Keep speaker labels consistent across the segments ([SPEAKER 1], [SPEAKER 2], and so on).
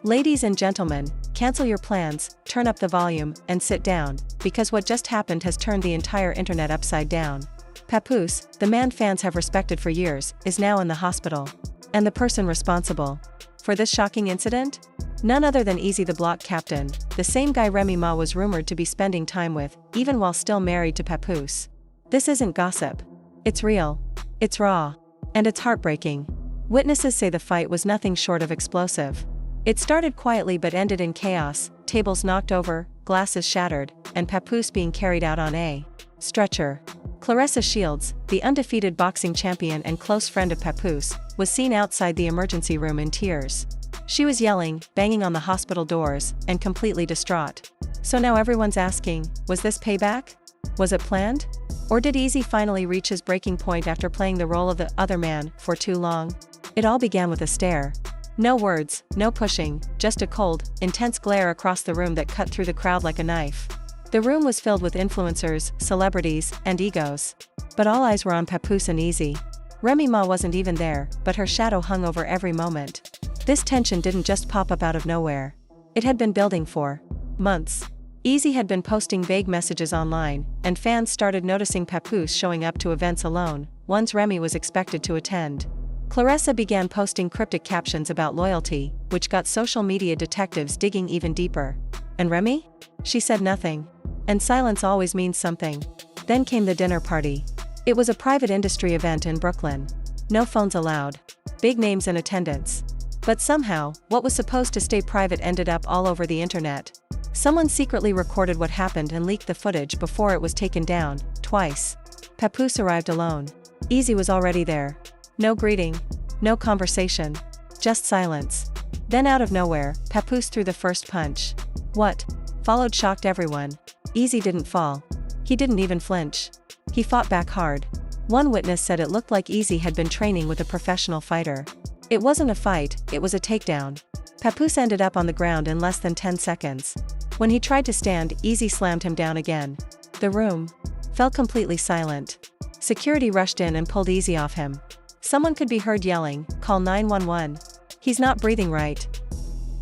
[SPEAKER 1] Ladies and gentlemen, cancel your plans, turn up the volume, and sit down, because what just happened has turned the entire internet upside down. Papoose, the man fans have respected for years, is now in the hospital. And the person responsible for this shocking incident? None other than Eazy, the block captain, the same guy Remy Ma was rumored to be spending time with, even while still married to Papoose. This isn't gossip. It's real. It's raw. And it's heartbreaking. Witnesses say the fight was nothing short of explosive. It started quietly but ended in chaos, tables knocked over, glasses shattered, and Papoose being carried out on a stretcher. Claressa Shields, the undefeated boxing champion and close friend of Papoose, was seen outside the emergency room in tears. She was yelling, banging on the hospital doors, and completely distraught. So now everyone's asking, was this payback? Was it planned? Or did Eazy finally reach his breaking point after playing the role of the other man for too long? It all began with a stare. No words, no pushing, just a cold, intense glare across the room that cut through the crowd like a knife. The room was filled with influencers, celebrities, and egos. But all eyes were on Papoose and Eazy. Remy Ma wasn't even there, but her shadow hung over every moment. This tension didn't just pop up out of nowhere. It had been building for months. Eazy had been posting vague messages online, and fans started noticing Papoose showing up to events alone, ones Remy was expected to attend. Claressa began posting cryptic captions about loyalty, which got social media detectives digging even deeper. And Remy? She said nothing. And silence always means something. Then came the dinner party. It was a private industry event in Brooklyn. No phones allowed. Big names in attendance. But somehow, what was supposed to stay private ended up all over the internet. Someone secretly recorded what happened and leaked the footage before it was taken down, twice. Papoose arrived alone. Eazy was already there. No greeting. No conversation. Just silence. Then out of nowhere, Papoose threw the first punch. What followed shocked everyone. Eazy didn't fall. He didn't even flinch. He fought back hard. One witness said it looked like Eazy had been training with a professional fighter. It wasn't a fight, it was a takedown. Papoose ended up on the ground in less than 10 seconds. When he tried to stand, Eazy slammed him down again. The room fell completely silent. Security rushed in and pulled Eazy off him. Someone could be heard yelling, "Call 911. He's not breathing right."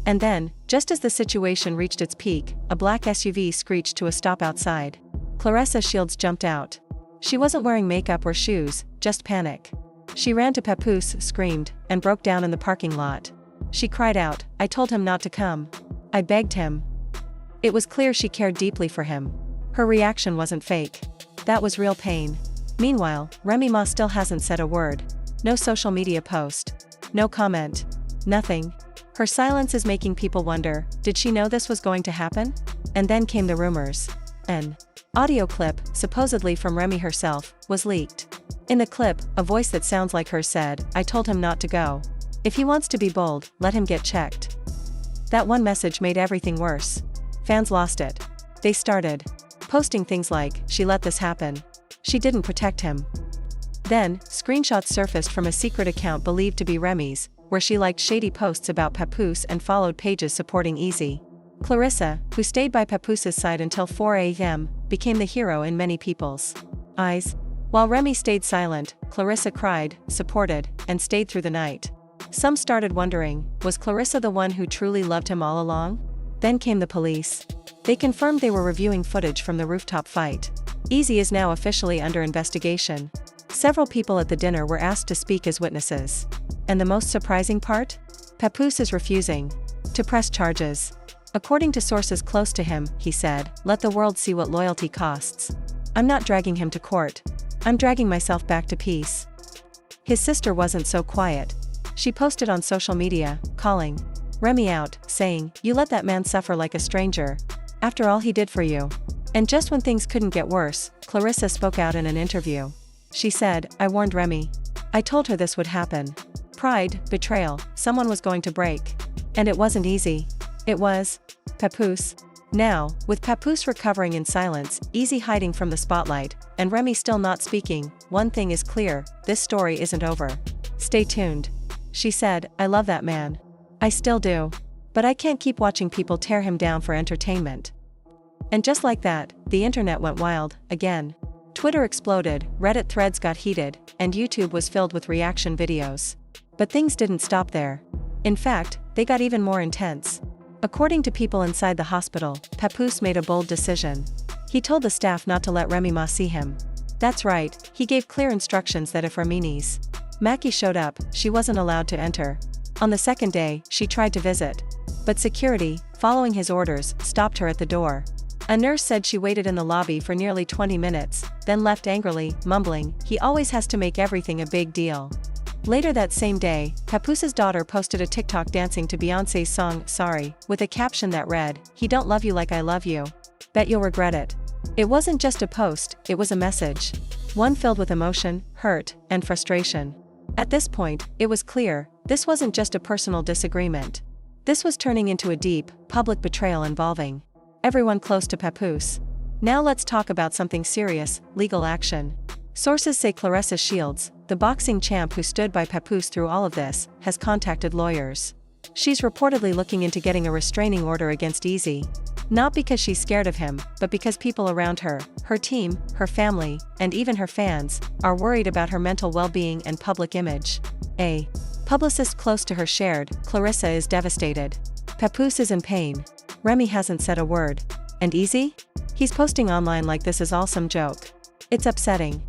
[SPEAKER 1] And then, just as the situation reached its peak, a black SUV screeched to a stop outside. Claressa Shields jumped out. She wasn't wearing makeup or shoes, just panic. She ran to Papoose, screamed, and broke down in the parking lot. She cried out, "I told him not to come. I begged him." It was clear she cared deeply for him. Her reaction wasn't fake. That was real pain. Meanwhile, Remy Ma still hasn't said a word. No social media post. No comment. Nothing. Her silence is making people wonder, did she know this was going to happen? And then came the rumors. An audio clip, supposedly from Remy herself, was leaked. In the clip, a voice that sounds like hers said, "I told him not to go. If he wants to be bold, let him get checked." That one message made everything worse. Fans lost it. They started posting things like, "She let this happen. She didn't protect him." Then, screenshots surfaced from a secret account believed to be Remy's, where she liked shady posts about Papoose and followed pages supporting Eazy. Claressa, who stayed by Papoose's side until 4 a.m., became the hero in many people's eyes. While Remy stayed silent, Claressa cried, supported, and stayed through the night. Some started wondering, was Claressa the one who truly loved him all along? Then came the police. They confirmed they were reviewing footage from the rooftop fight. Eazy is now officially under investigation. Several people at the dinner were asked to speak as witnesses. And the most surprising part? Papoose is refusing to press charges. According to sources close to him, he said, "Let the world see what loyalty costs. I'm not dragging him to court. I'm dragging myself back to peace." His sister wasn't so quiet. She posted on social media, calling Remy out, saying, "You let that man suffer like a stranger. After all he did for you." And just when things couldn't get worse, Claressa spoke out in an interview. She said, "I warned Remy. I told her this would happen. Pride, betrayal, someone was going to break. And it wasn't easy. It was Papoose." Now, with Papoose recovering in silence, Eazy hiding from the spotlight, and Remy still not speaking, one thing is clear, this story isn't over. Stay tuned. She said, "I love that man. I still do. But I can't keep watching people tear him down for entertainment." And just like that, the internet went wild, again. Twitter exploded, Reddit threads got heated, and YouTube was filled with reaction videos. But things didn't stop there. In fact, they got even more intense. According to people inside the hospital, Papoose made a bold decision. He told the staff not to let Remy Ma see him. That's right, he gave clear instructions that if Remy's Mackie showed up, she wasn't allowed to enter. On the second day, she tried to visit. But security, following his orders, stopped her at the door. A nurse said she waited in the lobby for nearly 20 minutes, then left angrily, mumbling, "He always has to make everything a big deal." Later that same day, Papoose's daughter posted a TikTok dancing to Beyoncé's song, Sorry, with a caption that read, "He don't love you like I love you. Bet you'll regret it." It wasn't just a post, it was a message. One filled with emotion, hurt, and frustration. At this point, it was clear, this wasn't just a personal disagreement. This was turning into a deep, public betrayal involving everyone close to Papoose. Now let's talk about something serious, legal action. Sources say Claressa Shields, the boxing champ who stood by Papoose through all of this, has contacted lawyers. She's reportedly looking into getting a restraining order against Eazy. Not because she's scared of him, but because people around her, her team, her family, and even her fans, are worried about her mental well-being and public image. A publicist close to her shared, "Claressa is devastated. Papoose is in pain. Remy hasn't said a word. And Eazy? He's posting online like this is all some joke. It's upsetting."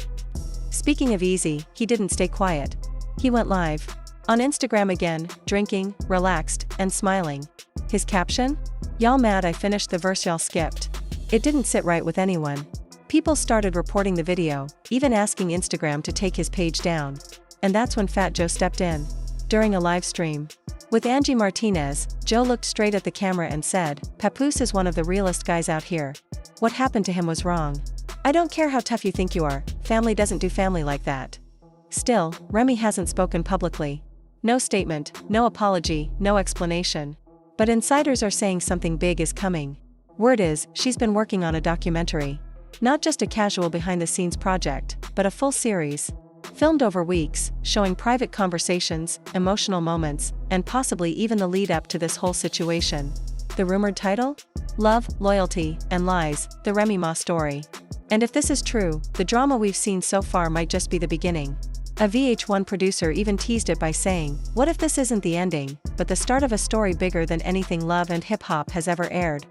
[SPEAKER 1] Speaking of Eazy, he didn't stay quiet. He went live on Instagram again, drinking, relaxed, and smiling. His caption? "Y'all mad I finished the verse y'all skipped." It didn't sit right with anyone. People started reporting the video, even asking Instagram to take his page down. And that's when Fat Joe stepped in. During a live stream with Angie Martinez, Joe looked straight at the camera and said, "Papoose is one of the realest guys out here. What happened to him was wrong. I don't care how tough you think you are, family doesn't do family like that." Still, Remy hasn't spoken publicly. No statement, no apology, no explanation. But insiders are saying something big is coming. Word is, she's been working on a documentary. Not just a casual behind-the-scenes project, but a full series. Filmed over weeks, showing private conversations, emotional moments, and possibly even the lead-up to this whole situation. The rumored title? Love, Loyalty, and Lies, the Remy Ma story. And if this is true, the drama we've seen so far might just be the beginning. A VH1 producer even teased it by saying, "What if this isn't the ending, but the start of a story bigger than anything love and hip-hop has ever aired?"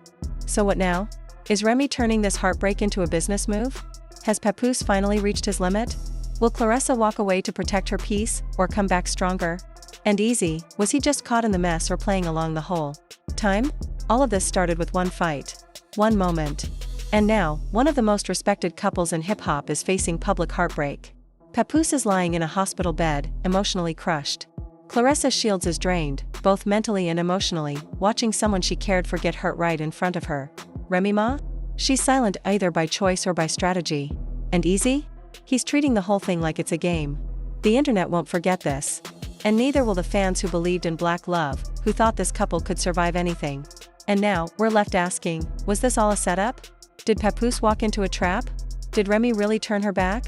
[SPEAKER 1] So what now? Is Remy turning this heartbreak into a business move? Has Papoose finally reached his limit? Will Claressa walk away to protect her peace, or come back stronger? And Eazy, was he just caught in the mess or playing along the whole time? All of this started with one fight. One moment. And now, one of the most respected couples in hip-hop is facing public heartbreak. Papoose is lying in a hospital bed, emotionally crushed. Claressa Shields is drained, both mentally and emotionally, watching someone she cared for get hurt right in front of her. Remy Ma? She's silent either by choice or by strategy. And Eazy? He's treating the whole thing like it's a game. The internet won't forget this. And neither will the fans who believed in black love, who thought this couple could survive anything. And now, we're left asking, was this all a setup? Did Papoose walk into a trap? Did Remy really turn her back?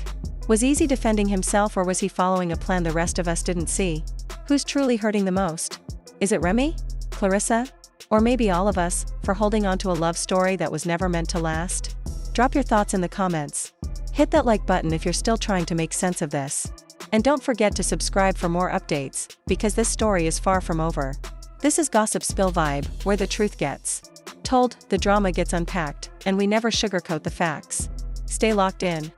[SPEAKER 1] Was Eazy defending himself, or was he following a plan the rest of us didn't see? Who's truly hurting the most? Is it Remy? Claressa? Or maybe all of us, for holding on to a love story that was never meant to last? Drop your thoughts in the comments. Hit that like button if you're still trying to make sense of this. And don't forget to subscribe for more updates, because this story is far from over. This is Gossip Spill Vibe, where the truth gets told, the drama gets unpacked, and we never sugarcoat the facts. Stay locked in.